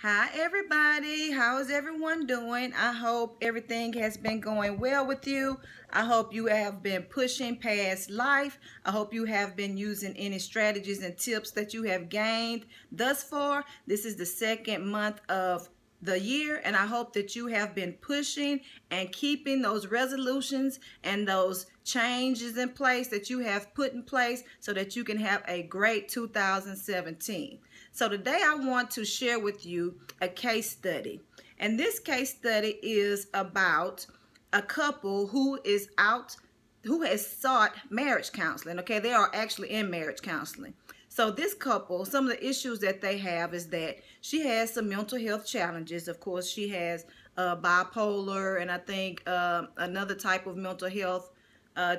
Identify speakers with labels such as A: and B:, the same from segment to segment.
A: Hi everybody, how is everyone doing? I hope everything has been going well with you. I hope you have been pushing past life. I hope you have been using any strategies and tips that you have gained thus far. This is the second month of the year, and I hope that you have been pushing and keeping those resolutions and those changes in place that you have put in place so that you can have a great 2017. So today I want to share with you a case study, and this case study is about a couple who has sought marriage counseling. Okay, they are actually in marriage counseling. So this couple, some of the issues that they have is that she has some mental health challenges. Of course, she has bipolar, and I think another type of mental health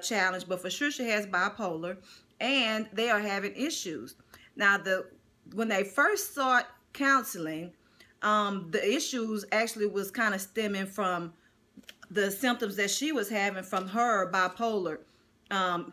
A: challenge, but for sure she has bipolar, and they are having issues. Now, when they first sought counseling, the issues actually was kind of stemming from the symptoms that she was having from her bipolar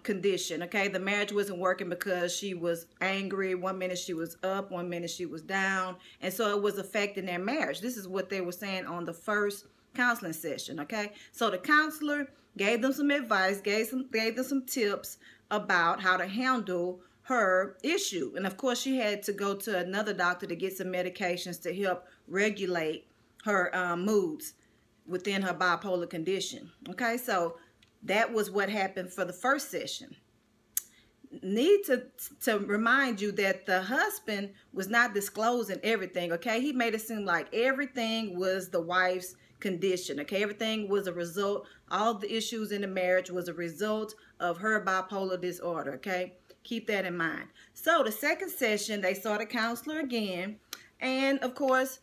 A: condition. Okay, the marriage wasn't working because she was angry. One minute she was up, one minute she was down, and so it was affecting their marriage. This is what they were saying on the first counseling session. Okay, so the counselor gave them some advice, gave them some tips about how to handle her issue, and of course she had to go to another doctor to get some medications to help regulate her moods within her bipolar condition. Okay, so that was what happened for the first session. Need to remind you that the husband was not disclosing everything. Okay, he made it seem like everything was the wife's condition. Okay, everything was a result, all the issues in the marriage was a result of her bipolar disorder. Okay, keep that in mind. So the second session, they saw the counselor again, and of course,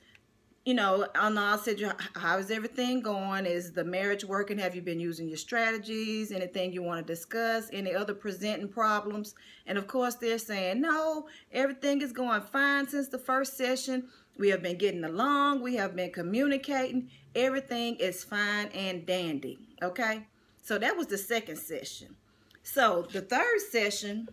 A: you know, I said, how is everything going? Is the marriage working? Have you been using your strategies? Anything you want to discuss? Any other presenting problems? And of course, they're saying, no, everything is going fine since the first session. We have been getting along. We have been communicating. Everything is fine and dandy. Okay? So that was the second session. So the third session,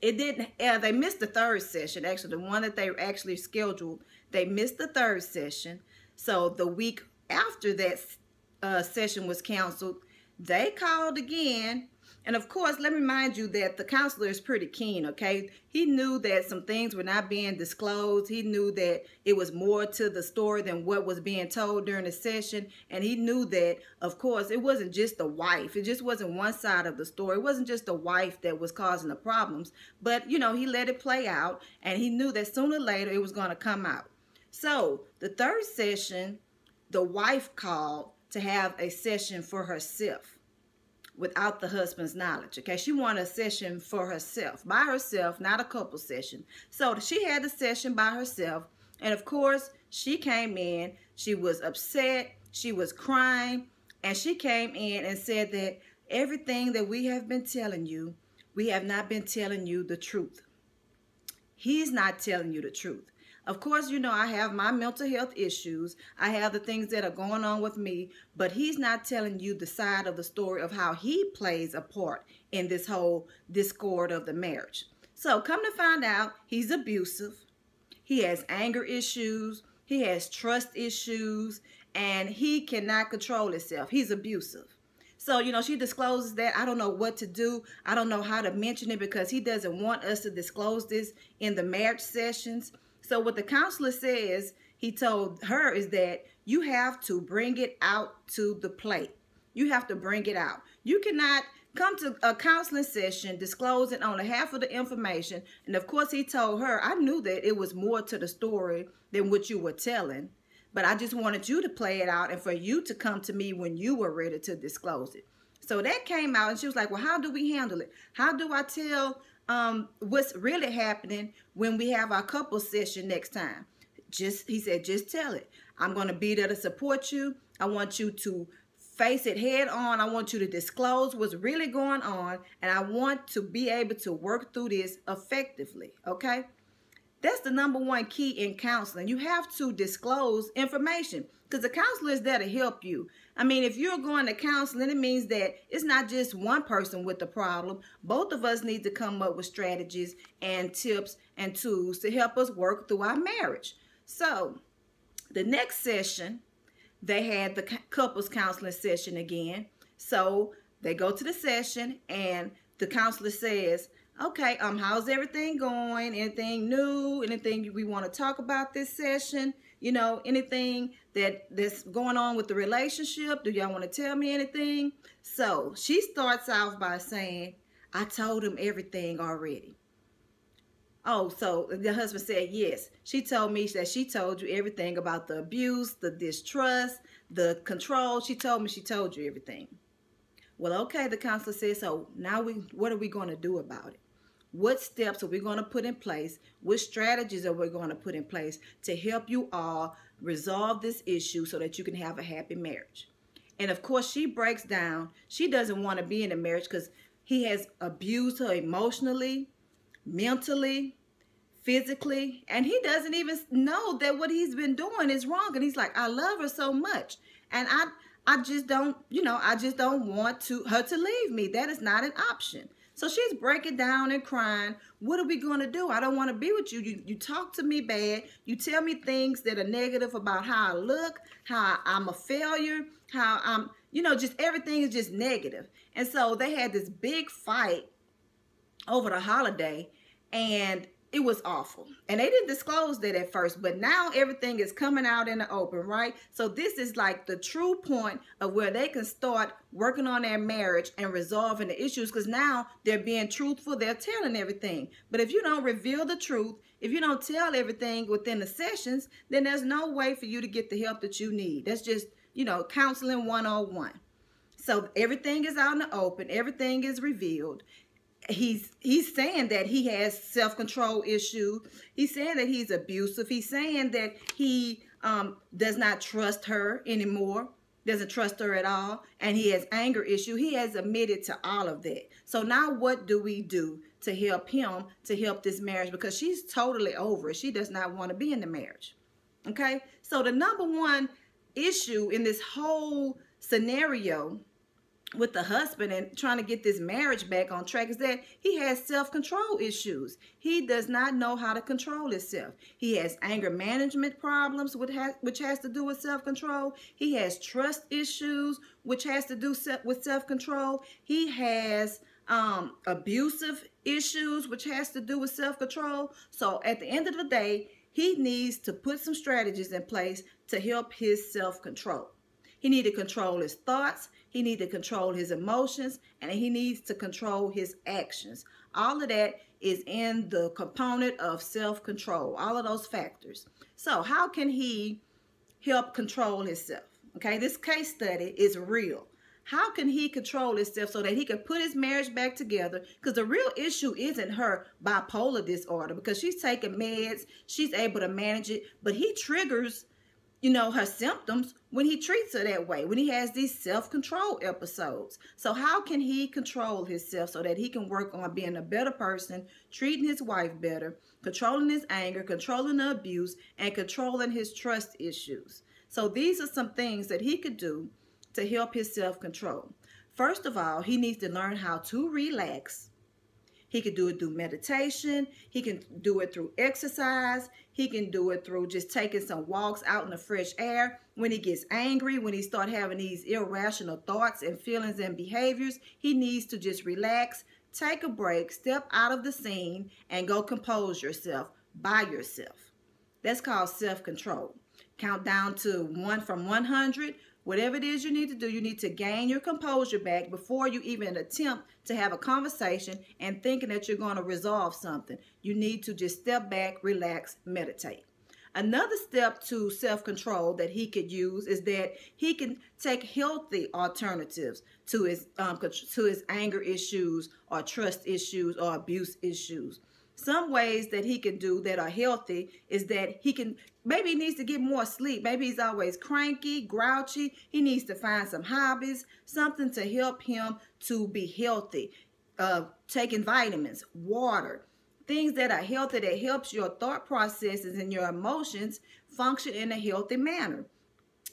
A: they missed the third session, actually, the one that they actually scheduled. They missed the third session. So the week after that session was canceled, they called again. And of course, let me remind you that the counselor is pretty keen, okay? He knew that some things were not being disclosed. He knew that it was more to the story than what was being told during the session. And he knew that, of course, it wasn't just the wife. It just wasn't one side of the story. It wasn't just the wife that was causing the problems. But, you know, he let it play out. And he knew that sooner or later it was going to come out. So the third session, the wife called to have a session for herself without the husband's knowledge. Okay, she wanted a session for herself, by herself, not a couple session. So she had the session by herself, and of course she came in, she was upset, she was crying, and she came in and said that everything that we have been telling you, we have not been telling you the truth. He's not telling you the truth. Of course, you know, I have my mental health issues. I have the things that are going on with me, but he's not telling you the side of the story of how he plays a part in this whole discord of the marriage. So come to find out, he's abusive. He has anger issues. He has trust issues, and he cannot control himself. He's abusive. So, you know, she discloses that. I don't know what to do. I don't know how to mention it because he doesn't want us to disclose this in the marriage sessions. So what the counselor says, he told her, is that you have to bring it out to the plate. You have to bring it out. You cannot come to a counseling session disclosing only half of the information. And of course, he told her, I knew that it was more to the story than what you were telling, but I just wanted you to play it out and for you to come to me when you were ready to disclose it. So that came out, and she was like, well, how do we handle it? How do I tell what's really happening when we have our couple session next time? He said, just tell it. I'm going to be there to support you. I want you to face it head on. I want you to disclose what's really going on, and I want to be able to work through this effectively. Okay? That's the number one key in counseling. You have to disclose information because the counselor is there to help you. I mean, if you're going to counseling, it means that it's not just one person with the problem. Both of us need to come up with strategies and tips and tools to help us work through our marriage. So the next session, they had the couples counseling session again. So they go to the session and the counselor says, okay, how's everything going? Anything new? Anything we want to talk about this session? You know, anything that's going on with the relationship? Do y'all want to tell me anything? So she starts off by saying, I told him everything already. Oh, so the husband said, yes. She told me that she told you everything about the abuse, the distrust, the control. She told me she told you everything. Well, okay, the counselor said, so now what are we going to do about it? What steps are we going to put in place? What strategies are we going to put in place to help you all resolve this issue so that you can have a happy marriage? And of course, she breaks down. She doesn't want to be in a marriage because he has abused her emotionally, mentally, physically, and he doesn't even know that what he's been doing is wrong. And he's like, I love her so much, and I just don't, I just don't want her to leave me. That is not an option. So she's breaking down and crying. What are we going to do? I don't want to be with you. You talk to me bad. You tell me things that are negative about how I look, how I'm a failure, how I'm, just everything is just negative. And so they had this big fight over the holiday, and it was awful. And they didn't disclose that at first, but now everything is coming out in the open, right? So this is like the true point of where they can start working on their marriage and resolving the issues, because now they're being truthful, they're telling everything. But if you don't reveal the truth, if you don't tell everything within the sessions, then there's no way for you to get the help that you need. That's just, counseling 101. So everything is out in the open, everything is revealed. He's saying that he has self-control issues. He's saying that he's abusive. He's saying that he does not trust her anymore, doesn't trust her at all, and he has anger issue. He has admitted to all of that. So now what do we do to help him, to help this marriage? Because she's totally over it. She does not want to be in the marriage. Okay? So the number one issue in this whole scenario with the husband and trying to get this marriage back on track is that he has self-control issues. He does not know how to control himself. He has anger management problems, which has to do with self-control. He has trust issues, which has to do with self-control. He has abusive issues, which has to do with self-control. So at the end of the day, he needs to put some strategies in place to help his self-control. He needs to control his thoughts. He needs to control his emotions, and he needs to control his actions. All of that is in the component of self-control, all of those factors. So how can he help control himself? Okay, this case study is real. How can he control himself so that he can put his marriage back together? Because the real issue isn't her bipolar disorder, because she's taking meds, she's able to manage it, but he triggers her symptoms when he treats her that way, when he has these self-control episodes. So how can he control himself so that he can work on being a better person, treating his wife better, controlling his anger, controlling the abuse, and controlling his trust issues? So these are some things that he could do to help his self-control. First of all, he needs to learn how to relax. He can do it through meditation. He can do it through exercise. He can do it through just taking some walks out in the fresh air. When he gets angry, when he starts having these irrational thoughts and feelings and behaviors, he needs to just relax, take a break, step out of the scene, and go compose yourself by yourself. That's called self-control. Count down to 1 from 100. Whatever it is you need to do, you need to gain your composure back before you even attempt to have a conversation and thinking that you're going to resolve something. You need to just step back, relax, meditate. Another step to self-control that he could use is that he can take healthy alternatives to his anger issues or trust issues or abuse issues. Some ways that he can do that are healthy is that maybe he needs to get more sleep. Maybe he's always cranky, grouchy. He needs to find some hobbies, something to help him to be healthy. Taking vitamins, water, things that are healthy that helps your thought processes and your emotions function in a healthy manner.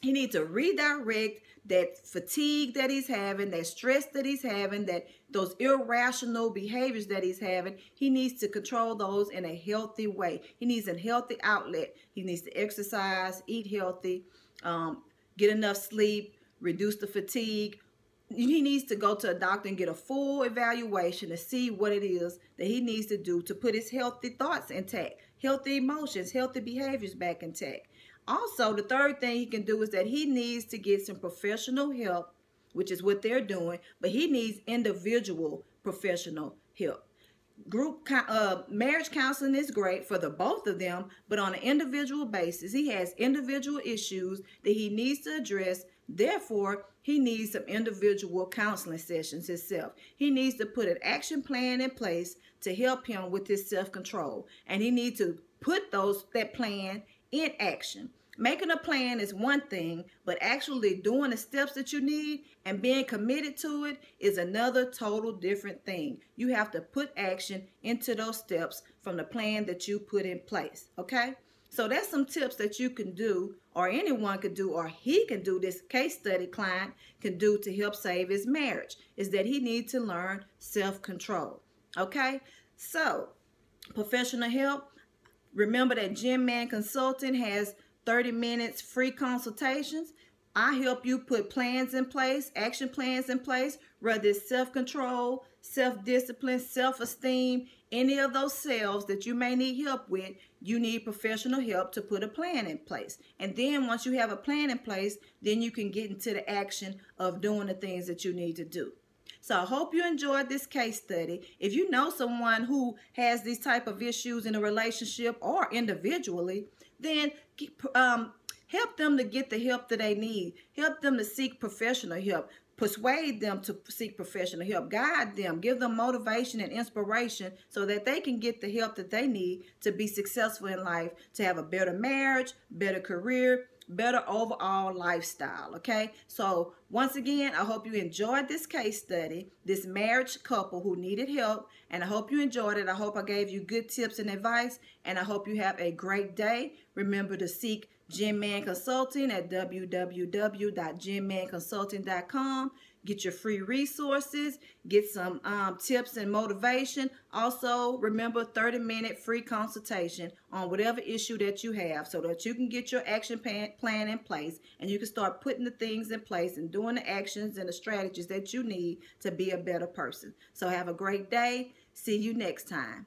A: He needs to redirect that fatigue that he's having, that stress that he's having, that those irrational behaviors that he's having. He needs to control those in a healthy way. He needs a healthy outlet. He needs to exercise, eat healthy, get enough sleep, reduce the fatigue. He needs to go to a doctor and get a full evaluation to see what it is that he needs to do to put his healthy thoughts intact, healthy emotions, healthy behaviors back intact. Also, the third thing he can do is that he needs to get some professional help, which is what they're doing, but he needs individual professional help. Group marriage counseling is great for the both of them, but on an individual basis, he has individual issues that he needs to address. Therefore, he needs some individual counseling sessions himself. He needs to put an action plan in place to help him with his self-control, and he needs to put that plan in action. Making a plan is one thing, but actually doing the steps that you need and being committed to it is another total different thing. You have to put action into those steps from the plan that you put in place, okay? So that's some tips that you can do, or anyone could do, or he can do, this case study client can do to help save his marriage, is that he needs to learn self-control, okay? So, professional help. Remember that Gem Man Consulting has 30 minutes free consultations. I help you put plans in place, action plans in place, whether it's self-control, self-discipline, self-esteem, any of those selves that you may need help with. You need professional help to put a plan in place. And then once you have a plan in place, then you can get into the action of doing the things that you need to do. So I hope you enjoyed this case study. If you know someone who has these type of issues in a relationship or individually, then help them to get the help that they need. Help them to seek professional help. Persuade them to seek professional help. Guide them. Give them motivation and inspiration so that they can get the help that they need to be successful in life, to have a better marriage, better career, better overall lifestyle, okay? So once again, I hope you enjoyed this case study, this marriage couple who needed help, and I hope you enjoyed it. I hope I gave you good tips and advice, and I hope you have a great day. Remember to seek Gem Man Consulting at www.gemmanconsulting.com. Get your free resources, get some tips and motivation. Also, remember 30-minute free consultation on whatever issue that you have so that you can get your action plan in place and you can start putting the things in place and doing the actions and the strategies that you need to be a better person. So have a great day. See you next time.